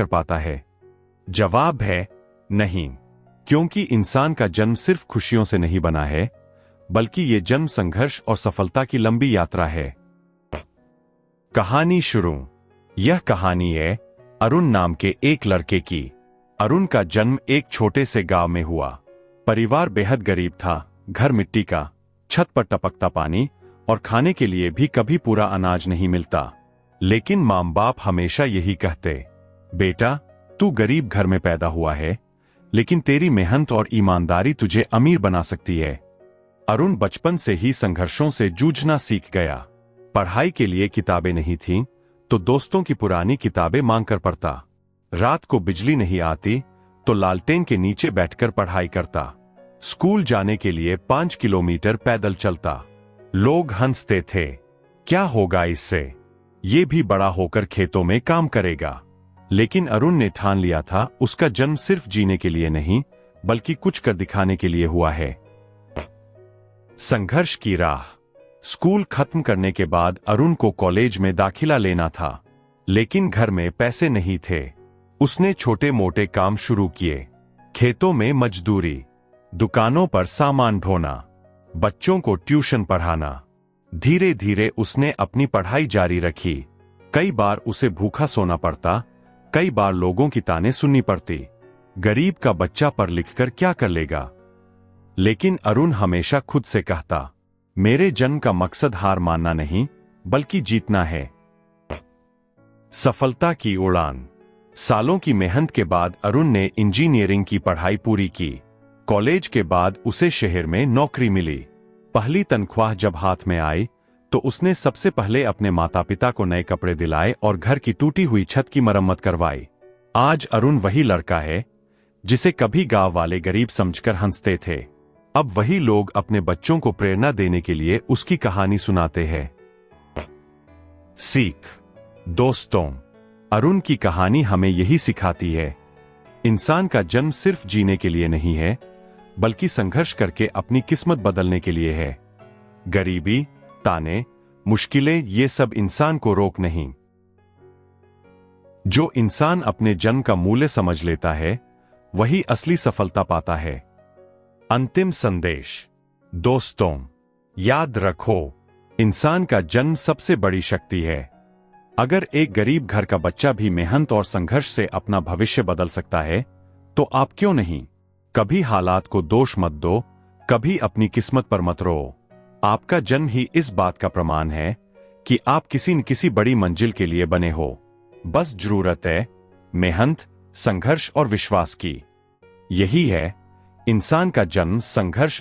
कर पाता है? जवाब है नहीं, क्योंकि इंसान का जन्म सिर्फ खुशियों से नहीं बना है, बल्कि ये जन्म संघर्ष और सफलता की लंबी यात्रा है। कहानी शुरू। यह कहानी है अरुण नाम के एक लड़के की। अरुण का जन्म एक छोटे से गांव में हुआ। परिवार बेहद गरीब था। घर मिट्टी का, छत पर टपकता पानी और खाने के लिए भी कभी पूरा अनाज नहीं मिलता। लेकिन माँ बाप हमेशा यही कहते, बेटा तू गरीब घर में पैदा हुआ है, लेकिन तेरी मेहनत और ईमानदारी तुझे अमीर बना सकती है। अरुण बचपन से ही संघर्षों से जूझना सीख गया। पढ़ाई के लिए किताबें नहीं थीं, तो दोस्तों की पुरानी किताबें मांगकर पढ़ता। रात को बिजली नहीं आती तो लालटेन के नीचे बैठकर पढ़ाई करता। स्कूल जाने के लिए 5 किलोमीटर पैदल चलता। लोग हंसते थे, क्या होगा इससे, ये भी बड़ा होकर खेतों में काम करेगा। लेकिन अरुण ने ठान लिया था, उसका जन्म सिर्फ जीने के लिए नहीं, बल्कि कुछ कर दिखाने के लिए हुआ है। संघर्ष की राह। स्कूल खत्म करने के बाद अरुण को कॉलेज में दाखिला लेना था, लेकिन घर में पैसे नहीं थे। उसने छोटे मोटे काम शुरू किए, खेतों में मजदूरी, दुकानों पर सामान ढोना, बच्चों को ट्यूशन पढ़ाना। धीरे धीरे उसने अपनी पढ़ाई जारी रखी। कई बार उसे भूखा सोना पड़ता, कई बार लोगों की ताने सुननी पड़ती। गरीब का बच्चा पढ़ लिखकर क्या कर लेगा? लेकिन अरुण हमेशा खुद से कहता, मेरे जन्म का मकसद हार मानना नहीं, बल्कि जीतना है। सफलता की उड़ान। सालों की मेहनत के बाद अरुण ने इंजीनियरिंग की पढ़ाई पूरी की। कॉलेज के बाद उसे शहर में नौकरी मिली। पहली तनख्वाह जब हाथ में आई तो उसने सबसे पहले अपने माता पिता को नए कपड़े दिलाए और घर की टूटी हुई छत की मरम्मत करवाई। आज अरुण वही लड़का है जिसे कभी गांव वाले गरीब समझकर हंसते थे। अब वही लोग अपने बच्चों को प्रेरणा देने के लिए उसकी कहानी सुनाते हैं। सीख। दोस्तों, अरुण की कहानी हमें यही सिखाती है, इंसान का जन्म सिर्फ जीने के लिए नहीं है, बल्कि संघर्ष करके अपनी किस्मत बदलने के लिए है। गरीबी, ताने, मुश्किलें, ये सब इंसान को रोक नहीं। जो इंसान अपने जन्म का मूल्य समझ लेता है, वही असली सफलता पाता है। अंतिम संदेश। दोस्तों, याद रखो, इंसान का जन्म सबसे बड़ी शक्ति है। अगर एक गरीब घर का बच्चा भी मेहनत और संघर्ष से अपना भविष्य बदल सकता है, तो आप क्यों नहीं? कभी हालात को दोष मत दो, कभी अपनी किस्मत पर मत रो। आपका जन्म ही इस बात का प्रमाण है कि आप किसी न किसी बड़ी मंजिल के लिए बने हो। बस जरूरत है मेहनत, संघर्ष और विश्वास की। यही है इंसान का जन्म, संघर्ष